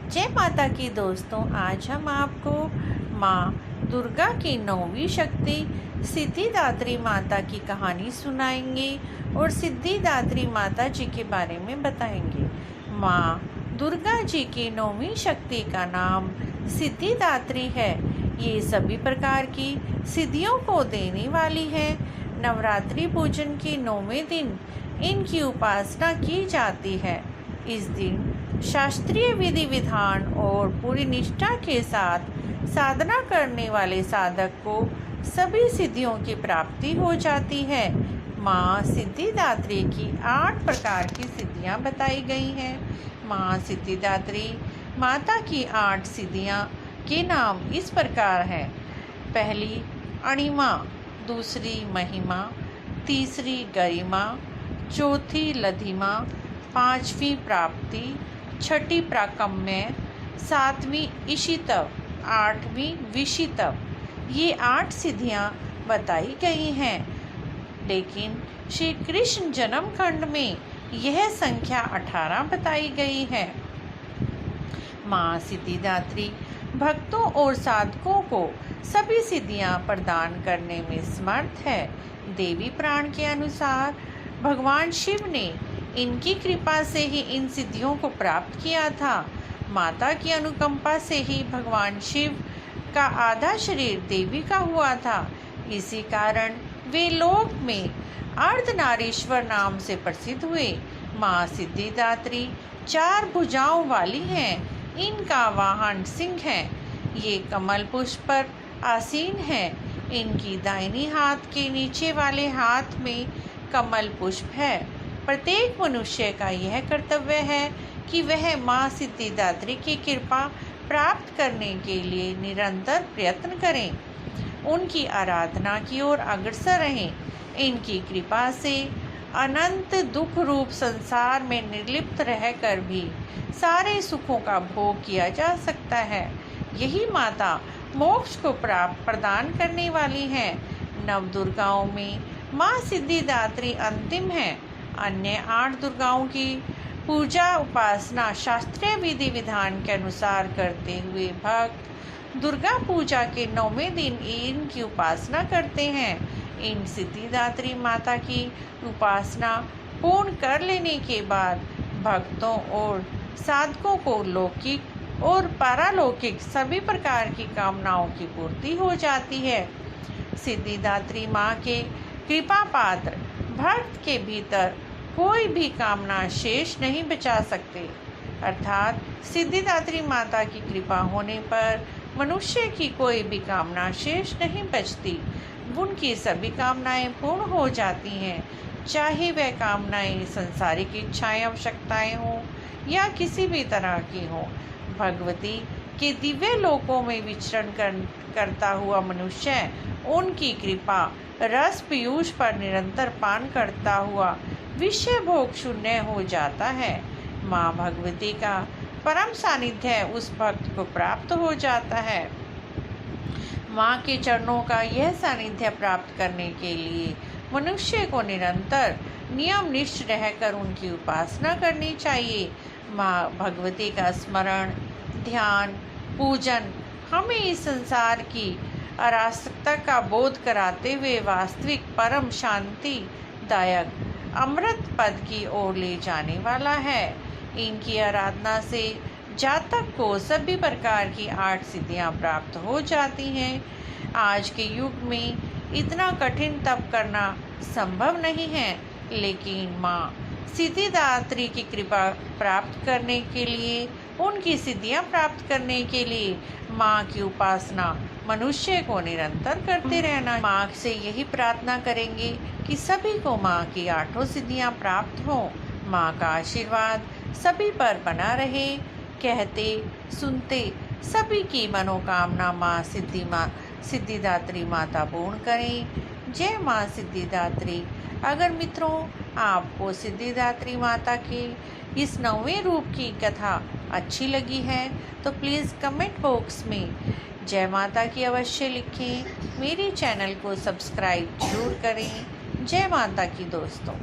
जय माता की दोस्तों, आज हम आपको माँ दुर्गा की 9वीं शक्ति सिद्धिदात्री माता की कहानी सुनाएंगे और सिद्धिदात्री माता जी के बारे में बताएंगे। माँ दुर्गा जी की 9वीं शक्ति का नाम सिद्धिदात्री है। ये सभी प्रकार की सिद्धियों को देने वाली है। नवरात्रि पूजन के 9वें दिन इनकी उपासना की जाती है। इस दिन शास्त्रीय विधि विधान और पूरी निष्ठा के साथ साधना करने वाले साधक को सभी सिद्धियों की प्राप्ति हो जाती है। माँ सिद्धिदात्री की 8 प्रकार की सिद्धियाँ बताई गई हैं। माँ सिद्धिदात्री माता की 8 सिद्धियाँ के नाम इस प्रकार हैं। पहली अणिमा, दूसरी महिमा, तीसरी गरिमा, चौथी लधिमा, 5वीं प्राप्ति, 6ठी प्राकम्य, 7वीं इशितव, 8वीं विशितव। ये 8 सिद्धियाँ बताई गई हैं, लेकिन श्री कृष्ण जन्म खंड में यह संख्या 18 बताई गई है। माँ सिद्धिदात्री भक्तों और साधकों को सभी सिद्धियाँ प्रदान करने में समर्थ है। देवी पुराण के अनुसार भगवान शिव ने इनकी कृपा से ही इन सिद्धियों को प्राप्त किया था। माता की अनुकंपा से ही भगवान शिव का आधा शरीर देवी का हुआ था। इसी कारण वे लोक में अर्धनारीश्वर नाम से प्रसिद्ध हुए। माँ सिद्धिदात्री 4 भुजाओं वाली हैं। इनका वाहन सिंह है। ये कमल पुष्प पर आसीन है। इनकी दाहिनी हाथ के नीचे वाले हाथ में कमल पुष्प है। प्रत्येक मनुष्य का यह कर्तव्य है कि वह माँ सिद्धिदात्री की कृपा प्राप्त करने के लिए निरंतर प्रयत्न करें, उनकी आराधना की ओर अग्रसर रहें। इनकी कृपा से अनंत दुख रूप संसार में निर्लिप्त रहकर भी सारे सुखों का भोग किया जा सकता है। यही माता मोक्ष को प्रदान करने वाली है। नवदुर्गाओं में माँ सिद्धिदात्री अंतिम है। अन्य 8 दुर्गाओं की पूजा उपासना शास्त्रीय विधि विधान के अनुसार करते हुए भक्त दुर्गा पूजा के 9वें दिन इनकी उपासना करते हैं। इन सिद्धिदात्री माता की उपासना पूर्ण कर लेने के बाद भक्तों और साधकों को लौकिक और पारलौकिक सभी प्रकार की कामनाओं की पूर्ति हो जाती है। सिद्धिदात्री माँ के कृपा पात्र भक्त के भीतर कोई भी कामना शेष नहीं बचा सकते। अर्थात सिद्धिदात्री माता की कृपा होने पर मनुष्य की कोई भी कामना शेष नहीं बचती। उनकी सभी कामनाएं पूर्ण हो जाती हैं, चाहे वह कामनाएं संसारिक इच्छाएं आवश्यकताएं हों या किसी भी तरह की हों। भगवती के दिव्य लोकों में विचरण करता हुआ मनुष्य उनकी कृपा रस पीयूष पर निरंतर पान करता हुआ विषय भोग शून्य हो जाता है। माँ भगवती का परम सानिध्य उस भक्त को प्राप्त हो जाता है। माँ के चरणों का यह सानिध्य प्राप्त करने के लिए मनुष्य को निरंतर नियम निष्ठ रहकर उनकी उपासना करनी चाहिए। माँ भगवती का स्मरण, ध्यान, पूजन हमें इस संसार की अराजकता का बोध कराते हुए वास्तविक परम शांति दायक अमृत पद की ओर ले जाने वाला है। इनकी आराधना से जातक को सभी प्रकार की 8 सिद्धियां प्राप्त हो जाती हैं। आज के युग में इतना कठिन तप करना संभव नहीं है, लेकिन माँ सिद्धिदात्री की कृपा प्राप्त करने के लिए, उनकी सिद्धियां प्राप्त करने के लिए माँ की उपासना मनुष्य को निरंतर करते रहना। माँ से यही प्रार्थना करेंगे कि सभी को माँ की 8 सिद्धियां प्राप्त हों। माँ का आशीर्वाद सभी पर बना रहे। कहते सुनते सभी की मनोकामना माँ सिद्धिदात्री माता पूर्ण करें। जय माँ सिद्धिदात्री। अगर मित्रों आपको सिद्धिदात्री माता के इस 9वें रूप की कथा अच्छी लगी है तो प्लीज़ कमेंट बॉक्स में जय माता की अवश्य लिखें। मेरे चैनल को सब्सक्राइब जरूर करें। जय माता की दोस्तों।